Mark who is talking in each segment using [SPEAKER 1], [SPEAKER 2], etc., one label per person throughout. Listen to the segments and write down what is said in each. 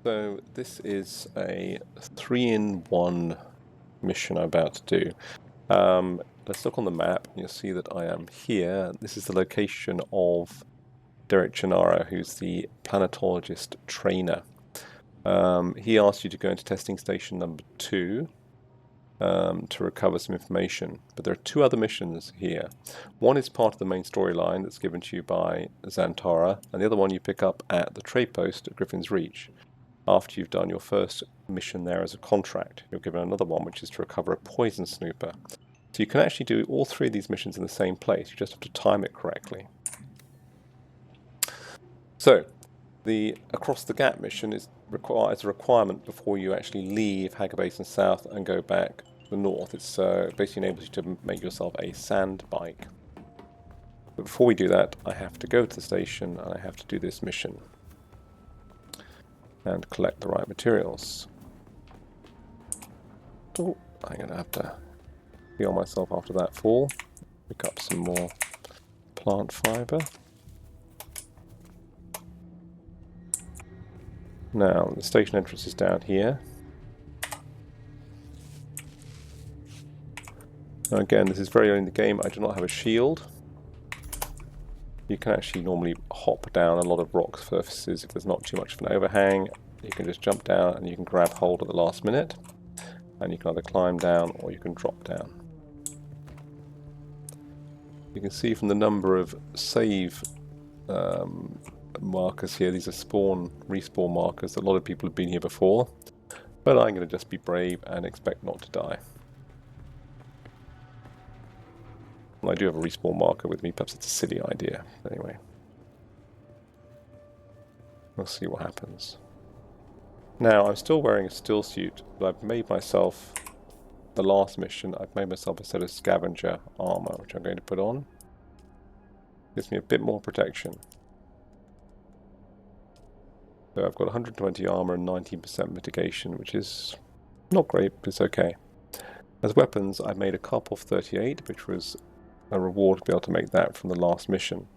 [SPEAKER 1] So this is a 3-in-1 mission I'm about to do. Let's look on the map and you'll see that I am here. This is the location of Derek Chinara, who's the planetologist trainer. He asked you to go into testing station number 2 to recover some information. But there are 2 other missions here. One is part of the main storyline that's given to you by Zantara, and the other one you pick up at the Tradepost at Griffins Reach. After you've done your first mission there as a contract, you're given another one, which is to recover a poison snooper. So you can actually do all 3 of these missions in the same place. You just have to time it correctly. So the Across the Gap mission is a requirement before you actually leave Hager Basin South and go back to the north. It's basically enables you to make yourself a sandbike. But before we do that, I have to go to the station and I have to do this mission and collect the right materials. Oh, I'm going to have to heal myself after that fall. Pick up some more plant fiber. Now, the station entrance is down here. Now again, this is very early in the game. I do not have a shield. You can actually normally hop down a lot of rock surfaces if there's not too much of an overhang. You can just jump down and you can grab hold at the last minute. And you can either climb down or you can drop down. You can see from the number of save markers here, these are respawn markers, that a lot of people have been here before. But I'm going to just be brave and expect not to die. Well, I do have a respawn marker with me, perhaps it's a silly idea. Anyway, we'll see what happens. Now, I'm still wearing a still suit, but I've made myself, the last mission, I've made myself a set of scavenger armor, which I'm going to put on. Gives me a bit more protection. So I've got 120 armor and 19% mitigation, which is not great, but it's okay. As weapons, I've made a Karpov 38, which was a reward to be able to make that from the last mission.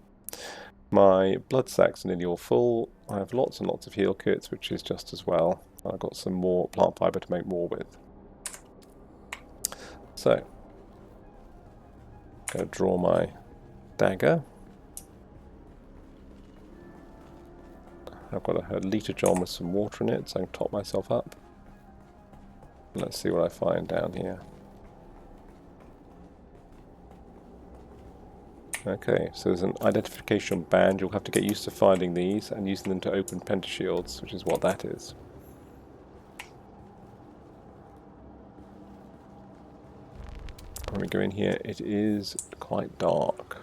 [SPEAKER 1] My blood sacks are nearly all full. I have lots and lots of heal kits, which is just as well. I've got some more plant fiber to make more with. So, I'm going to draw my dagger. I've got a liter jar with some water in it, so I can top myself up. Let's see what I find down here. Okay, so there's an identification band. You'll have to get used to finding these and using them to open pentashields, which is what that is. When we go in here, it is quite dark.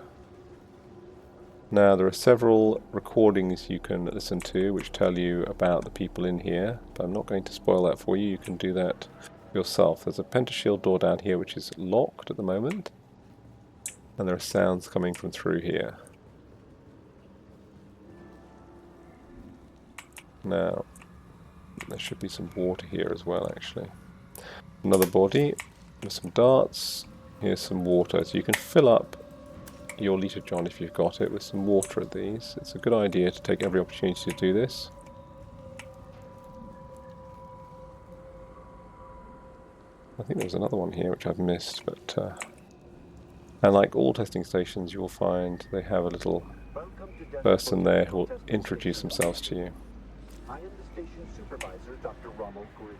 [SPEAKER 1] Now, there are several recordings you can listen to which tell you about the people in here, but I'm not going to spoil that for you. You can do that yourself. There's a pentashield door down here which is locked at the moment. And there are sounds coming from through here. Now, there should be some water here as well, actually. Another body with some darts. Here's some water. So you can fill up your liter jon if you've got it with some water at these. It's a good idea to take every opportunity to do this. I think there's another one here which I've missed, but and like all testing stations, you will find they have a little person there who will introduce themselves to you.
[SPEAKER 2] I am the station supervisor, Dr. Rommel Greer.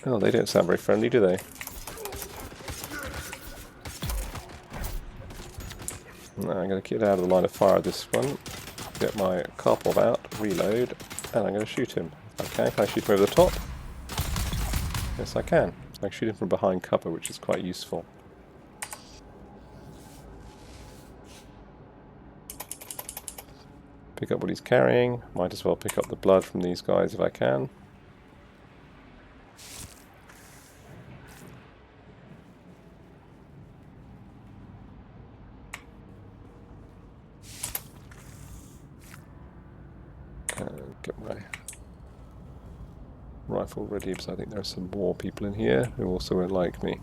[SPEAKER 1] Oh, they don't sound very friendly, do they? No, I'm going to get out of the line of fire this one, get my Karpov out, reload, and I'm going to shoot him. Okay, can I shoot him over the top? Yes, I can. I can shoot him from behind cover, which is quite useful. Pick up what he's carrying. Might as well pick up the blood from these guys if I can. Get my rifle ready because I think there are some more people in here who also won't like me.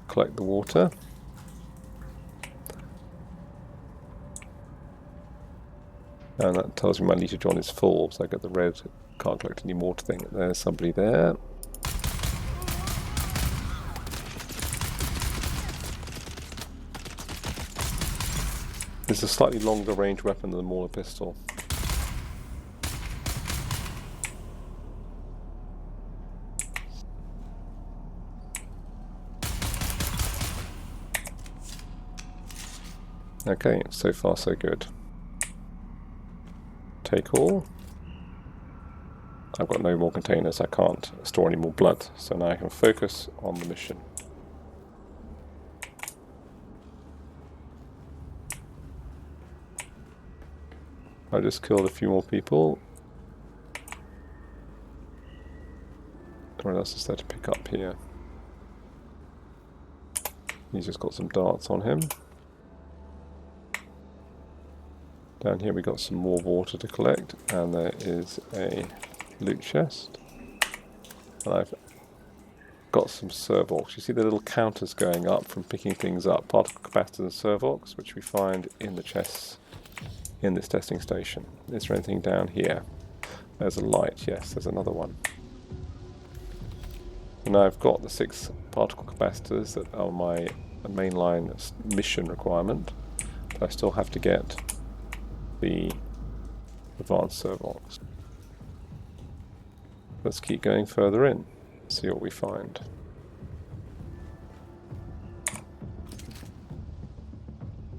[SPEAKER 1] Collect the water. And that tells me my leader John is full, so I get the red can't collect any more thing. There's somebody there. This is a slightly longer range weapon than the Mauler pistol. Okay, so far so good. Take all. I've got no more containers, I can't store any more blood, so now I can focus on the mission. I just killed a few more people. What else is there to pick up here? He's just got some darts on him. Down here we got some more water to collect, and there is a loot chest. And I've got some servox. You see the little counters going up from picking things up, particle capacitors and servox, which we find in the chests in this testing station. Is there anything down here? There's a light, yes, there's another one. And now I've got the 6 particle capacitors that are my mainline mission requirement, but I still have to get the advanced servox. Let's keep going further in, see what we find.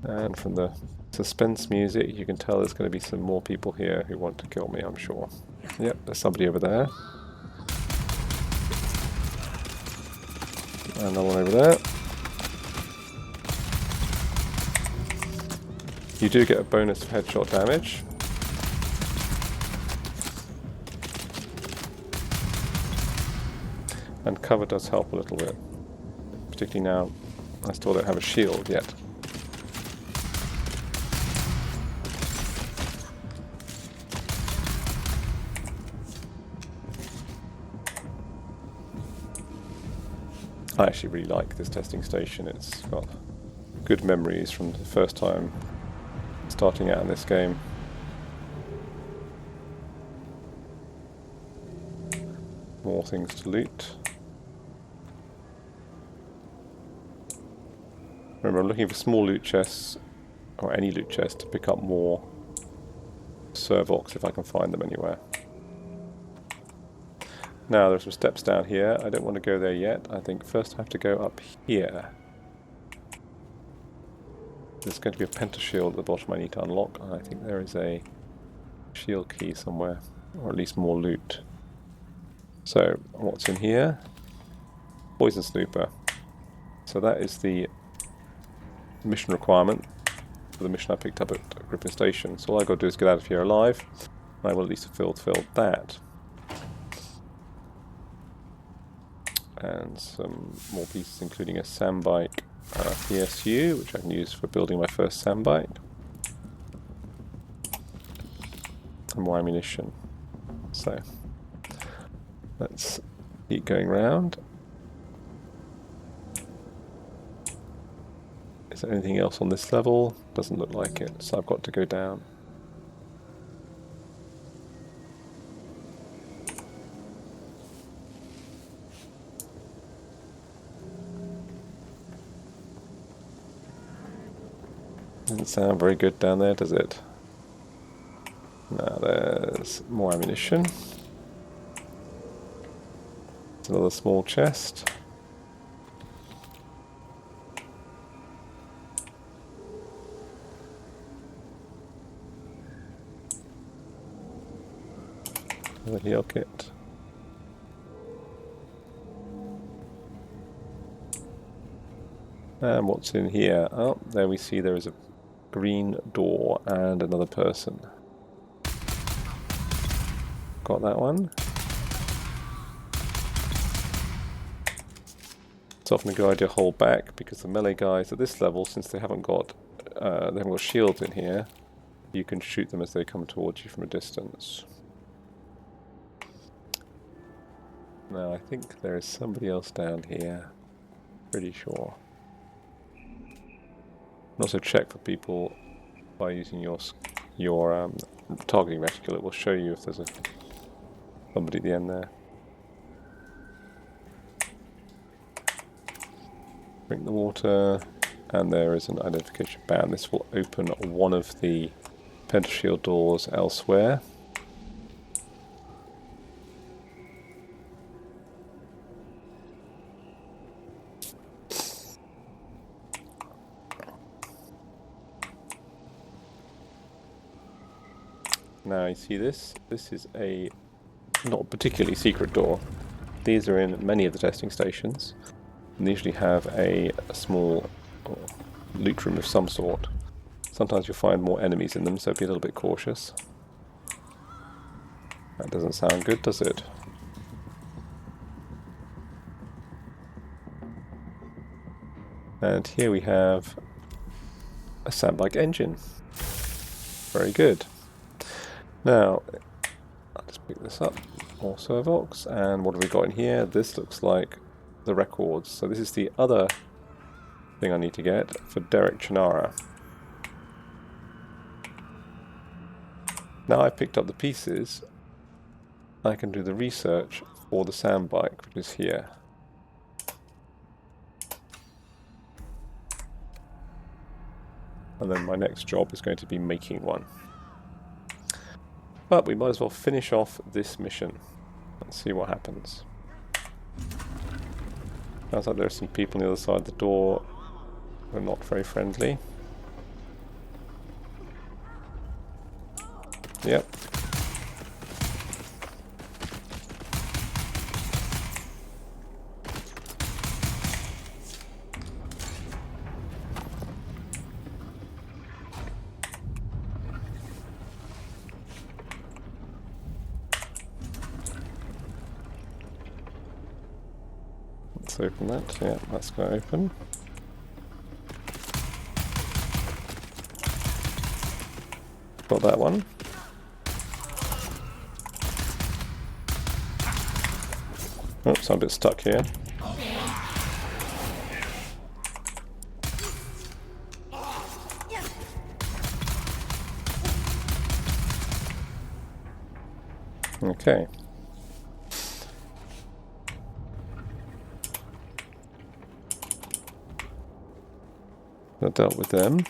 [SPEAKER 1] And from the suspense music, you can tell there's going to be some more people here who want to kill me, I'm sure. Yep, there's somebody over there. Another one over there. You do get a bonus of headshot damage. And cover does help a little bit. Particularly now, I still don't have a shield yet. I actually really like this testing station. It's got good memories from the first time starting out in this game. More things to loot. Remember, I'm looking for small loot chests, or any loot chest, to pick up more servox if I can find them anywhere. Now, there's some steps down here. I don't want to go there yet. I think first I have to go up here. There's going to be a pentashield at the bottom I need to unlock, and I think there is a shield key somewhere, or at least more loot. So, what's in here? Poison snooper. So that is the mission requirement for the mission I picked up at Griffins Station. So all I've got to do is get out of here alive, and I will at least have fulfilled that. And some more pieces, including a sandbike PSU, which I can use for building my first sandbike. And more ammunition. So, let's keep going round. Is there anything else on this level? Doesn't look like it, so I've got to go down. Doesn't sound very good down there, does it? Now there's more ammunition. It's another small chest. Another heal kit. And what's in here? Oh, there we see there is a green door and another person. Got that one. It's often a good idea to hold back because the melee guys at this level, since they haven't got shields in here, you can shoot them as they come towards you from a distance. Now I think there is somebody else down here. Pretty sure. And also check for people by using your targeting reticle. It will show you if there's somebody at the end there. Drink the water, and there is an identification band. This will open one of the pentashield doors elsewhere. Now you see this? This is a not particularly secret door. These are in many of the testing stations. And they usually have a small loot room of some sort. Sometimes you'll find more enemies in them, so be a little bit cautious. That doesn't sound good, does it? And here we have a sandbike engine. Very good. Now, I'll just pick this up. More Servox. And what have we got in here? This looks like the records. So this is the other thing I need to get for Derek Chinara. Now I've picked up the pieces, I can do the research for the sandbike, which is here. And then my next job is going to be making one. But we might as well finish off this mission and see what happens. Sounds like there are some people on the other side of the door who are not very friendly. Yep. Let's open that. Yeah, that's going to open. Got that one. Oops, I'm a bit stuck here. Okay. I dealt with them.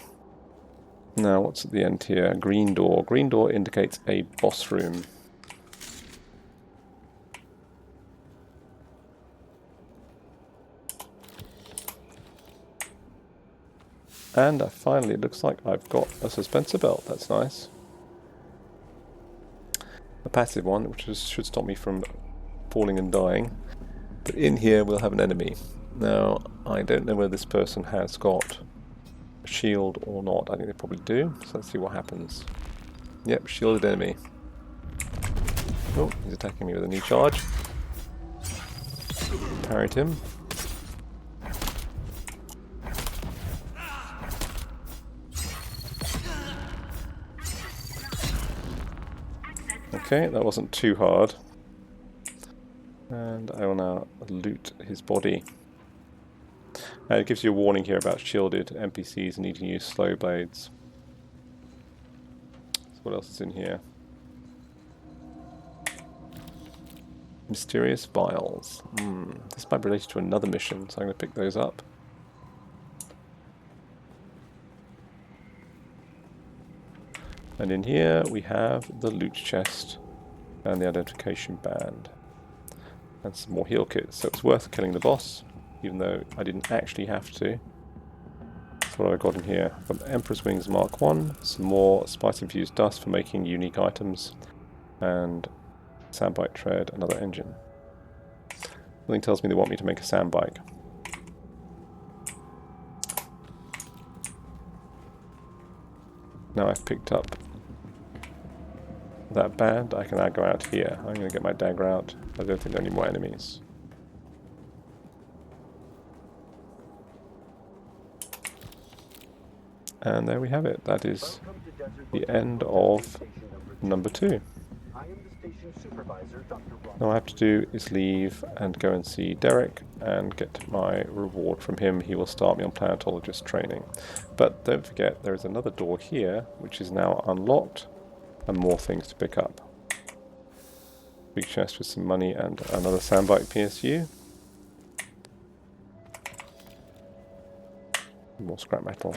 [SPEAKER 1] Now, what's at the end here? Green door. Green door indicates a boss room. And finally, it looks like I've got a suspensor belt. That's nice. A passive one, which should stop me from falling and dying. But in here, we'll have an enemy. Now, I don't know whether this person has got a shield or not. I think they probably do. So let's see what happens. Yep, shielded enemy. Oh, he's attacking me with a new charge. Parried him. Okay, that wasn't too hard. And I will now loot his body. It gives you a warning here about shielded NPCs and needing to use slow blades. So what else is in here? Mysterious vials. This might be related to another mission, so I'm going to pick those up. And in here we have the loot chest and the identification band. And some more heal kits, so it's worth killing the boss, even though I didn't actually have to. That's what I got in here. From Emperor's Wings Mark 1, some more spice-infused dust for making unique items, and sandbike tread, another engine. Something tells me they want me to make a sandbike. Now I've picked up that band, I can now go out here. I'm going to get my dagger out. I don't think there are any more enemies. And there we have it. That is the end of number 2.
[SPEAKER 2] I am the station supervisor, Dr. Rommel.
[SPEAKER 1] All I have to do is leave and go and see Derek and get my reward from him. He will start me on planetologist training. But don't forget, there is another door here, which is now unlocked, and more things to pick up. Big chest with some money and another sandbike PSU. More scrap metal.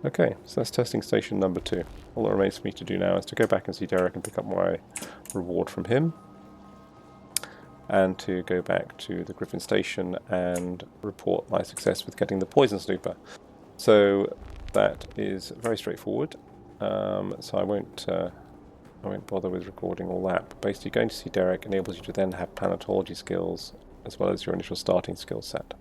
[SPEAKER 1] Okay, so that's testing station number 2. All that remains for me to do now is to go back and see Derek and pick up my reward from him, and to go back to the Griffin station and report my success with getting the poison snooper. So that is very straightforward. So I won't bother with recording all that. But basically, going to see Derek enables you to then have planetology skills as well as your initial starting skill set.